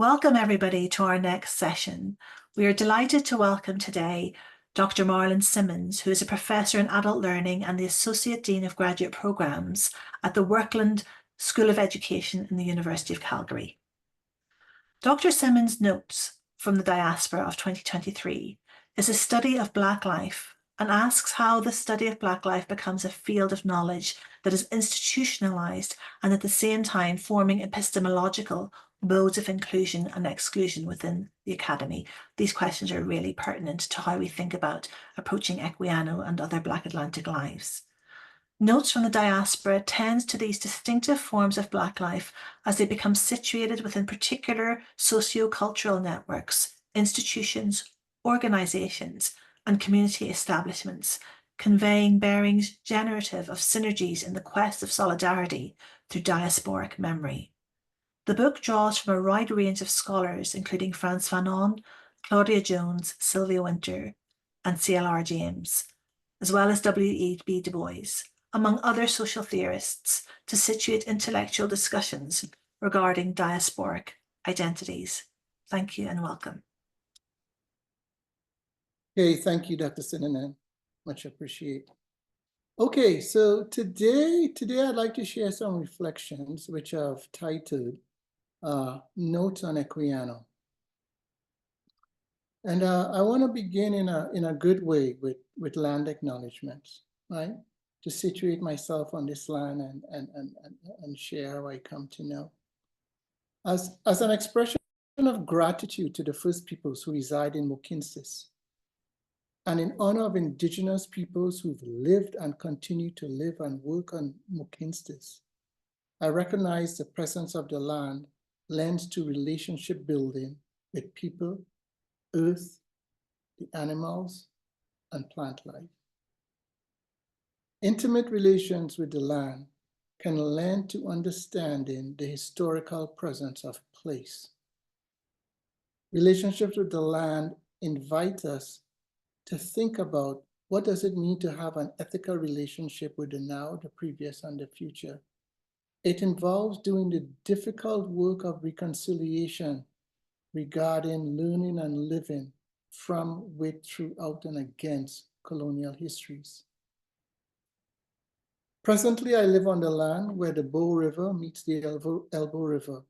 Welcome everybody to our next session. We are delighted to welcome today Dr. Marlon Simmons, who is a professor in adult learning and the Associate Dean of Graduate Programmes at the Workland School of Education in the University of Calgary. Dr. Simmons' Notes from the Diaspora of 2023 is a study of Black life and asks how the study of Black life becomes a field of knowledge that is institutionalised and at the same time forming epistemological modes of inclusion and exclusion within the academy. These questions are really pertinent to how we think about approaching Equiano and other Black Atlantic lives. Notes from the Diaspora tends to these distinctive forms of Black life as they become situated within particular socio-cultural networks, institutions, organisations, and community establishments, conveying bearings generative of synergies in the quest of solidarity through diasporic memory. The book draws from a wide range of scholars, including Frantz Fanon, Claudia Jones, Sylvia Wynter, and C.L.R. James, as well as W.E.B. Du Bois, among other social theorists, to situate intellectual discussions regarding diasporic identities. Thank you and welcome. Okay, thank you, Dr. Sinanan. Much appreciated. Okay, so today I'd like to share some reflections which I've titled Notes on Equiano. And I want to begin in a good way with land acknowledgements, right? To situate myself on this land and share how I come to know. As an expression of gratitude to the First Peoples who reside in Mohkinstsis, and in honor of Indigenous peoples who've lived and continue to live and work on Mohkinstsis, I recognize the presence of the land lends to relationship building with people, earth, the animals, and plant life. Intimate relations with the land can lend to understanding the historical presence of place. Relationships with the land invite us to think about what does it mean to have an ethical relationship with the now, the previous, and the future. It involves doing the difficult work of reconciliation regarding learning and living from, with, throughout, and against colonial histories. Presently, I live on the land where the Bow River meets the Elbow River,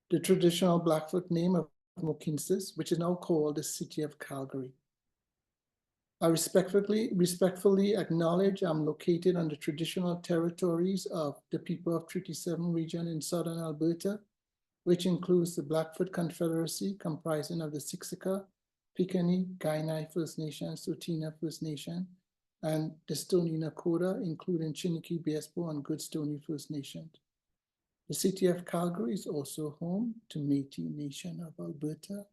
the traditional Blackfoot name of Mohkinstsis, which is now called the City of Calgary. I respectfully acknowledge I'm located on the traditional territories of the people of Treaty 7 region in southern Alberta, which includes the Blackfoot Confederacy comprising of the Siksika, Piikani, Kainai First Nation, Tsuut'ina First Nation, and the Stoney Nakoda, including Chiniki, Beespo, and Good Stoney First Nation. The City of Calgary is also home to Métis Nation of Alberta,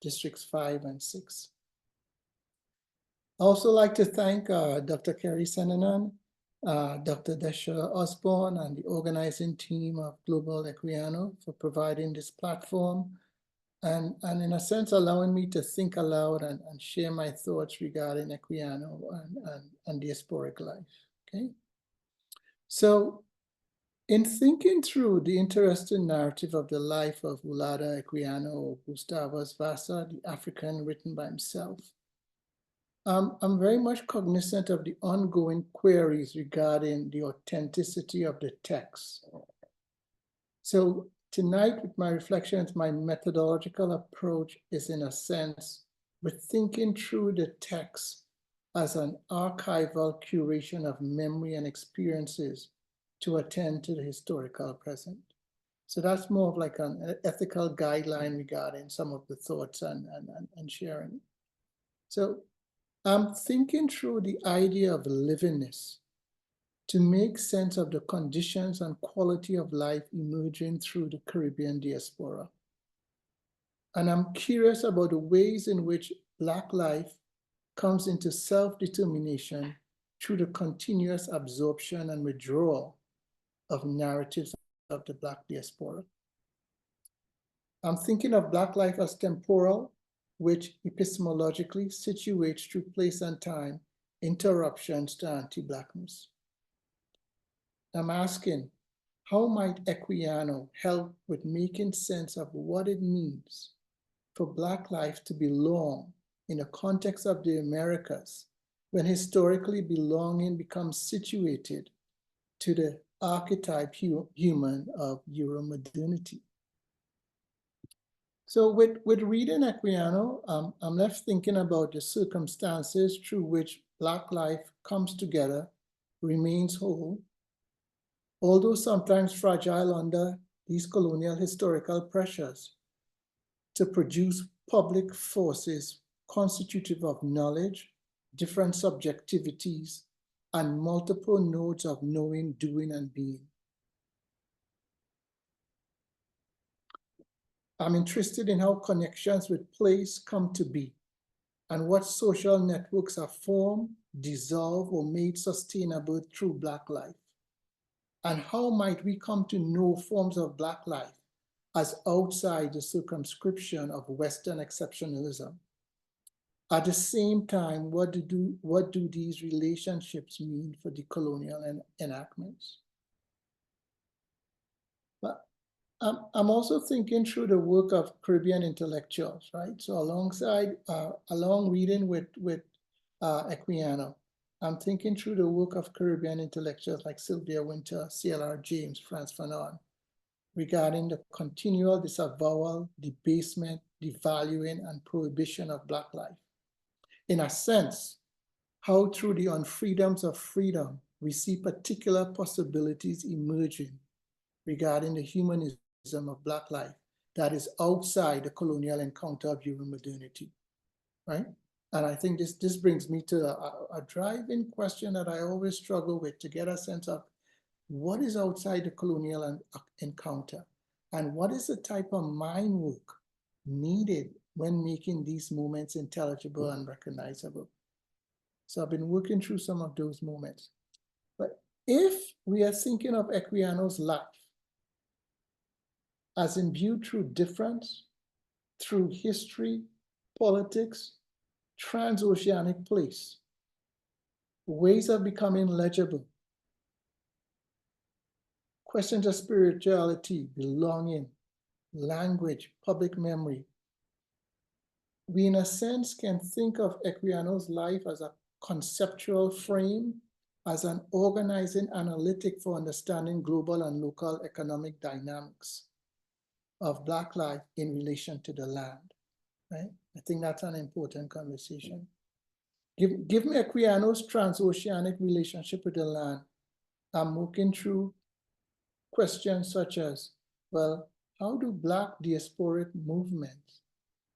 Districts 5 and 6. I also like to thank Dr. Kerry Senanan, Dr. Desha Osborne, and the organizing team of Global Equiano for providing this platform and in a sense allowing me to think aloud and share my thoughts regarding Equiano and diasporic life, okay? So in thinking through the interesting narrative of the life of Wulada Equiano, or Gustavus Vassa, the African written by himself, I'm very much cognizant of the ongoing queries regarding the authenticity of the text. So tonight, with my reflections, my methodological approach is in a sense with thinking through the text as an archival curation of memory and experiences to attend to the historical present. So that's more of like an ethical guideline regarding some of the thoughts and sharing. So I'm thinking through the idea of livingness to make sense of the conditions and quality of life emerging through the Caribbean diaspora. And I'm curious about the ways in which Black life comes into self-determination through the continuous absorption and withdrawal of narratives of the Black diaspora. I'm thinking of Black life as temporal, which epistemologically situates through place and time interruptions to anti-Blackness. I'm asking, how might Equiano help with making sense of what it means for Black life to belong in the context of the Americas, when historically belonging becomes situated to the archetype human of Euromodernity? So with reading Equiano, I'm left thinking about the circumstances through which Black life comes together, remains whole, although sometimes fragile under these colonial historical pressures, to produce public forces constitutive of knowledge, different subjectivities, and multiple nodes of knowing, doing, and being. I'm interested in how connections with place come to be, and what social networks are formed, dissolved, or made sustainable through Black life. And how might we come to know forms of Black life as outside the circumscription of Western exceptionalism? At the same time, what do these relationships mean for the colonial enactments? But I'm also thinking through the work of Caribbean intellectuals, right? So along reading with Equiano, I'm thinking through the work of Caribbean intellectuals like Sylvia Wynter, C.L.R. James, Frantz Fanon, regarding the continual disavowal, debasement, devaluing, and prohibition of Black life. In a sense, how through the unfreedoms of freedom, we see particular possibilities emerging regarding the humanism of Black life that is outside the colonial encounter of Euromodernity, right? And I think this brings me to a driving question that I always struggle with, to get a sense of what is outside the colonial encounter, and what is the type of mind work needed when making these moments intelligible and recognizable. So I've been working through some of those moments. But if we are thinking of Equiano's life as imbued through difference, through history, politics, transoceanic place, ways of becoming legible, questions of spirituality, belonging, language, public memory, we in a sense can think of Equiano's life as a conceptual frame, as an organizing analytic for understanding global and local economic dynamics of Black life in relation to the land, right? I think that's an important conversation. Given Equiano's transoceanic relationship with the land, I'm working through questions such as, well, how do Black diasporic movements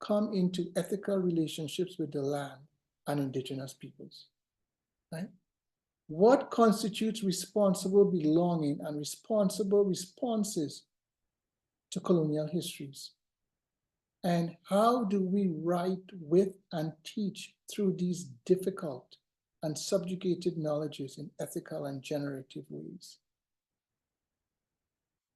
come into ethical relationships with the land and indigenous peoples, right? What constitutes responsible belonging and responsible responses to colonial histories? And how do we write with and teach through these difficult and subjugated knowledges in ethical and generative ways?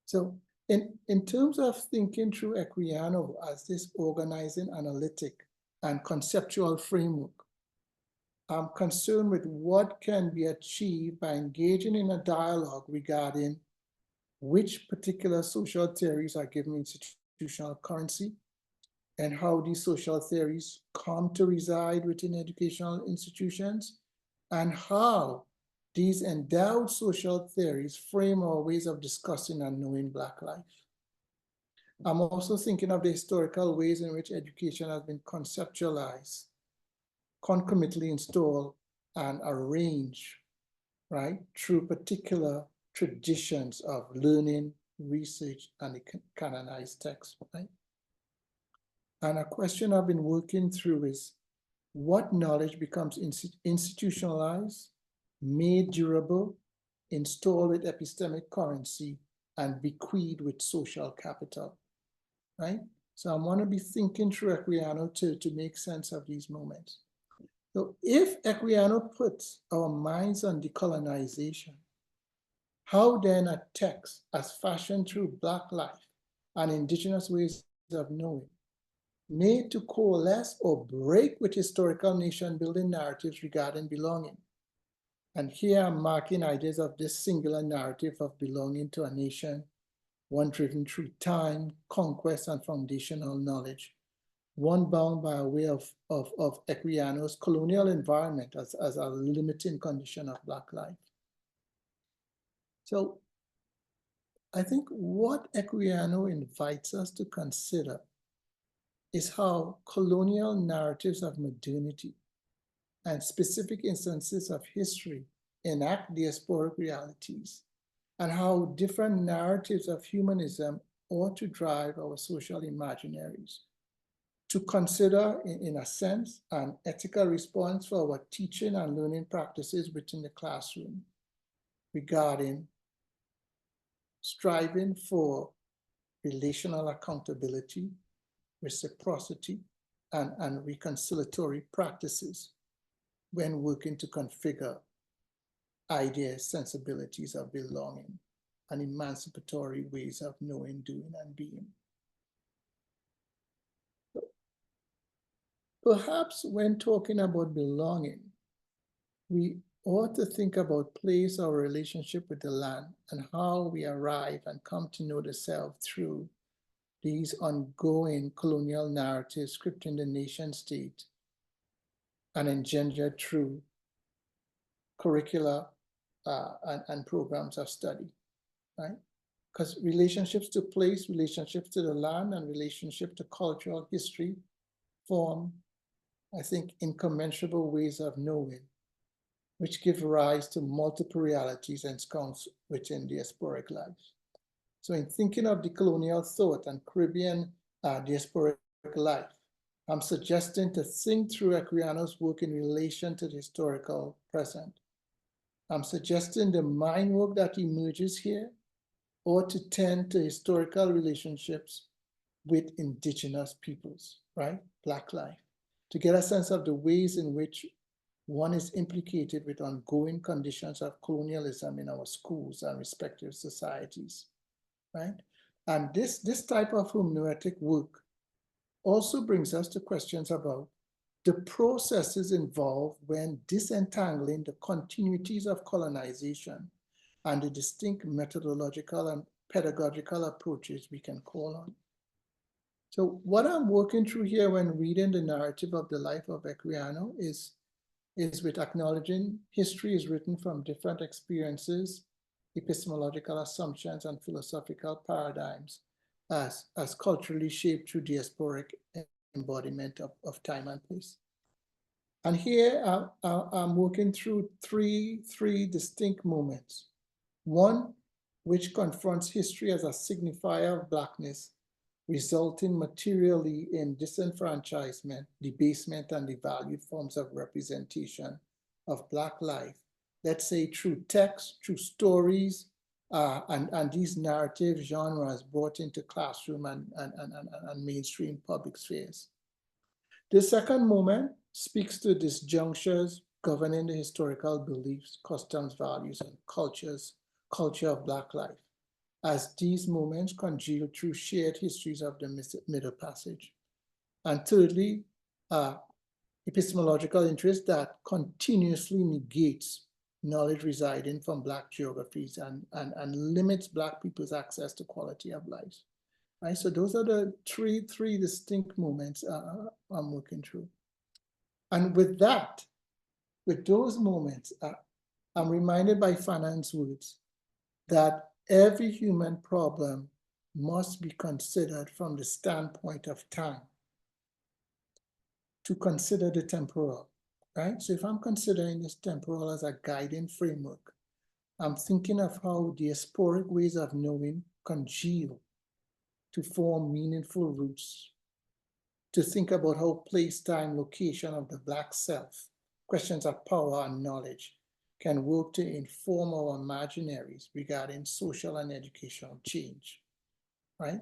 So in terms of thinking through Equiano as this organizing analytic and conceptual framework, I'm concerned with what can be achieved by engaging in a dialogue regarding which particular social theories are given institutional currency, and how these social theories come to reside within educational institutions, and how these endowed social theories frame our ways of discussing and knowing Black life. I'm also thinking of the historical ways in which education has been conceptualized, concomitantly installed, and arranged, right, through particular traditions of learning, research, and the canonized text, right? And a question I've been working through is, what knowledge becomes institutionalized, made durable, installed with epistemic currency, and bequeathed with social capital, right? So I want to be thinking through Equiano to make sense of these moments. So if Equiano puts our minds on decolonization, how then a text as fashioned through Black life and indigenous ways of knowing, made to coalesce or break with historical nation-building narratives regarding belonging, And here I'm marking ideas of this singular narrative of belonging to a nation, one driven through time, conquest, and foundational knowledge, one bound by a way of Equiano's colonial environment as a limiting condition of Black life. So I think what Equiano invites us to consider is how colonial narratives of modernity and specific instances of history enact diasporic realities, and how different narratives of humanism ought to drive our social imaginaries. To consider, in a sense, an ethical response for our teaching and learning practices within the classroom regarding striving for relational accountability, reciprocity, and reconciliatory practices when working to configure ideas, sensibilities of belonging, and emancipatory ways of knowing, doing, and being. Perhaps when talking about belonging, we ought to think about place or relationship with the land and how we arrive and come to know the self through these ongoing colonial narratives scripting the nation state and engendered through curricula and programs of study, right? Because relationships to place, relationships to the land, and relationship to cultural history form, I think, incommensurable ways of knowing, which give rise to multiple realities ensconced within diasporic lives. So in thinking of the colonial thought and Caribbean diasporic life, I'm suggesting to think through Equiano's work in relation to the historical present. I'm suggesting the mind work that emerges here ought to tend to historical relationships with indigenous peoples, right? Black life, to get a sense of the ways in which one is implicated with ongoing conditions of colonialism in our schools and respective societies, right? And this type of hermeneutic work also brings us to questions about the processes involved when disentangling the continuities of colonization and the distinct methodological and pedagogical approaches we can call on. So what I'm working through here when reading the narrative of the life of Equiano is with acknowledging history is written from different experiences, epistemological assumptions, and philosophical paradigms as culturally shaped through diasporic embodiment of time and place. And here I'm working through three distinct moments. One, which confronts history as a signifier of Blackness, resulting materially in disenfranchisement, debasement, and devalued forms of representation of Black life, let's say through text, through stories, and these narrative genres brought into classroom and mainstream public spheres. The second moment speaks to disjunctures governing the historical beliefs, customs, values, and culture of Black life, as these moments congeal through shared histories of the Middle Passage. And thirdly, epistemological interest that continuously negates knowledge residing from Black geographies and limits Black people's access to quality of life. Right, so those are the three distinct moments I'm working through. And with that, with those moments, I'm reminded by Fanon's words that every human problem must be considered from the standpoint of time, to consider the temporal, right? So if I'm considering this temporal as a guiding framework, I'm thinking of how diasporic ways of knowing congeal to form meaningful roots, to think about how place, time, location of the Black self, questions of power and knowledge, can work to inform our imaginaries regarding social and educational change, right?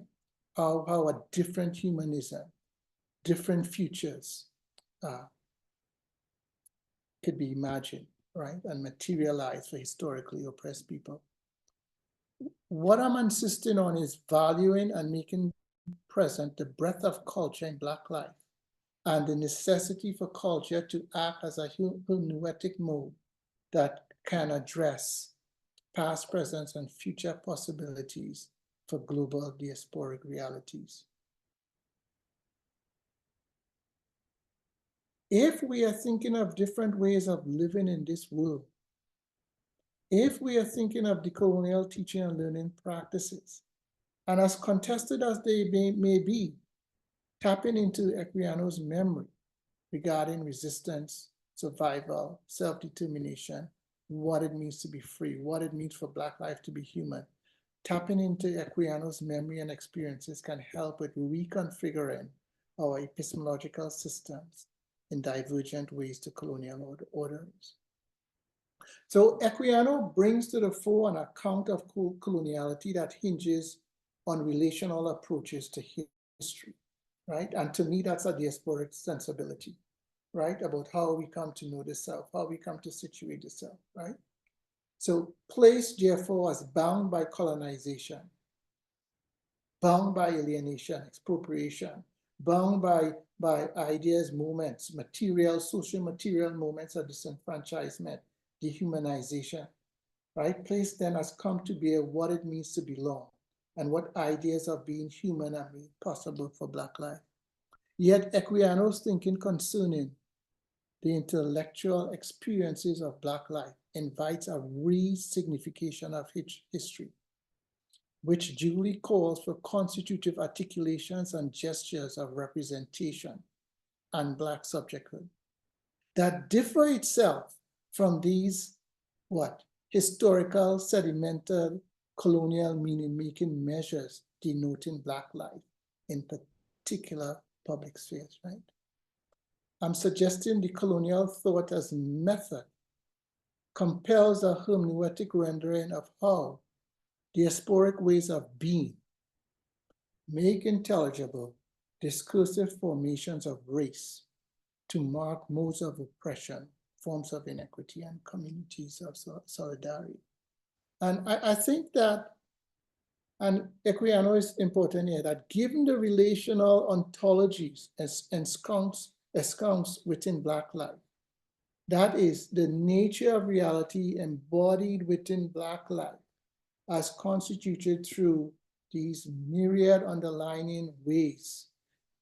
How a different humanism, different futures could be imagined, right? And materialized for historically oppressed people. What I'm insisting on is valuing and making present the breadth of culture in Black life and the necessity for culture to act as a hermeneutic mode that can address past, present, and future possibilities for global diasporic realities. If we are thinking of different ways of living in this world, if we are thinking of decolonial teaching and learning practices, and as contested as they may be, tapping into Equiano's memory regarding resistance, survival, self-determination, what it means to be free, what it means for Black life to be human, tapping into Equiano's memory and experiences can help with reconfiguring our epistemological systems in divergent ways to colonial orders. So Equiano brings to the fore an account of coloniality that hinges on relational approaches to history, right? And to me, that's a diasporic sensibility, right? About how we come to know the self, how we come to situate the self, right? So place, therefore, as bound by colonization, bound by alienation, expropriation, bound by ideas, moments, material, social material moments of disenfranchisement, dehumanization, right? Place then has come to bear what it means to belong and what ideas of being human are made possible for Black life. Yet Equiano's thinking concerning the intellectual experiences of Black life invites a re-signification of history, which duly calls for constitutive articulations and gestures of representation and Black subjecthood that differ itself from these, historical, sedimental, colonial meaning-making measures denoting Black life in particular public spheres, right? I'm suggesting the colonial thought as method compels a hermeneutic rendering of how diasporic ways of being make intelligible discursive formations of race to mark modes of oppression, forms of inequity, and communities of solidarity. And I think that, and Equiano is important here, that given the relational ontologies ensconced within Black life, that is the nature of reality embodied within Black life as constituted through these myriad underlying ways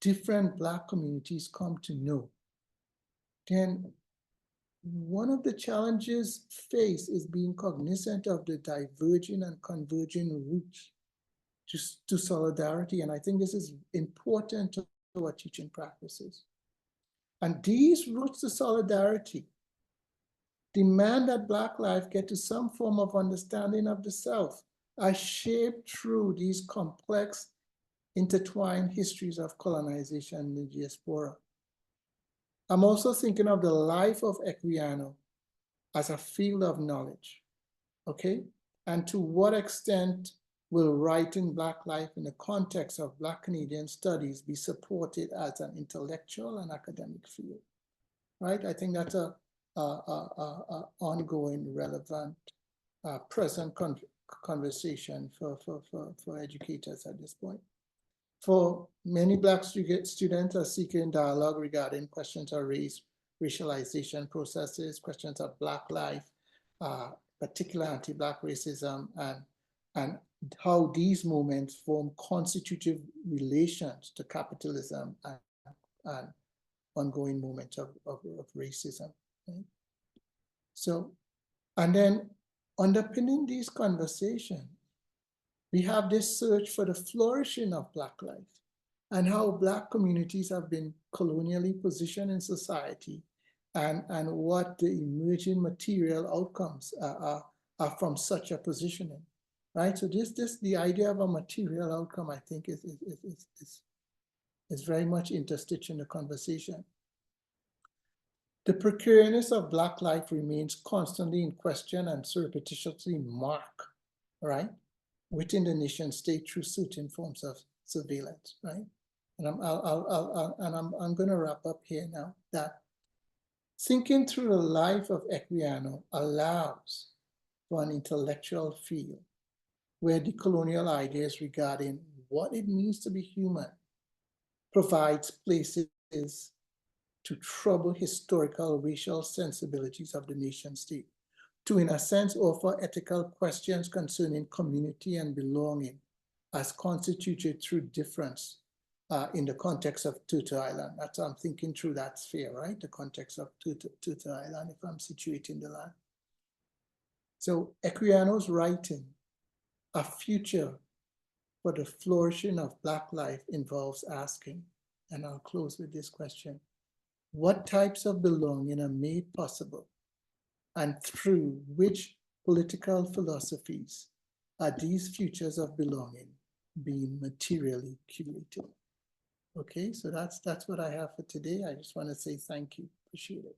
different Black communities come to know, then one of the challenges faced is being cognizant of the diverging and converging roots to solidarity. And I think this is important to our teaching practices. And these roots to solidarity demand that Black life get to some form of understanding of the self as shaped through these complex, intertwined histories of colonization in the diaspora. I'm also thinking of the life of Equiano as a field of knowledge, okay? And to what extent will writing Black life in the context of Black Canadian studies be supported as an intellectual and academic field, right? I think that's a ongoing, relevant, present conversation for educators at this point. For many Black students are seeking dialogue regarding questions of race, racialization processes, questions of Black life, particular anti-Black racism, and how these movements form constitutive relations to capitalism and ongoing movements of racism. Right? So, and then underpinning these conversations, we have this search for the flourishing of Black life and how Black communities have been colonially positioned in society and what the emerging material outcomes are from such a positioning, right? So the idea of a material outcome, I think, is very much interstitched in the conversation. The precariousness of Black life remains constantly in question and surreptitiously marked, right, within the nation state through certain forms of surveillance, right? And I'm going to wrap up here now. That thinking through the life of Equiano allows for an intellectual field where decolonial ideas regarding what it means to be human provides places to trouble historical racial sensibilities of the nation state, to, in a sense, offer ethical questions concerning community and belonging as constituted through difference in the context of Tutu Island. That's I'm thinking through that sphere, right? The context of Tutu Island, if I'm situating the land. So Equiano's writing, a future for the flourishing of Black life, involves asking, and I'll close with this question: what types of belonging are made possible, and through which political philosophies are these futures of belonging being materially curated? Okay, so that's what I have for today. I just want to say thank you. Appreciate it.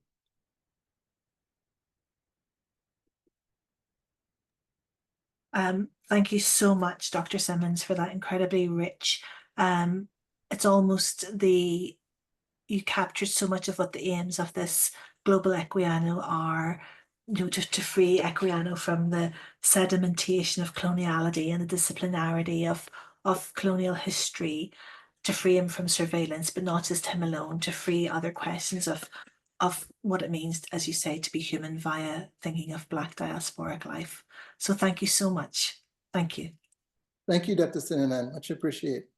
Thank you so much, Dr. Simmons, for that incredibly rich. It's almost you captured so much of what the aims of this global Equiano are, to free Equiano from the sedimentation of coloniality and the disciplinarity of colonial history, to free him from surveillance, but not just him alone, to free other questions of what it means, as you say, to be human via thinking of Black diasporic life. So thank you so much. Thank you. Thank you, Dr. Sinanan. Much appreciated.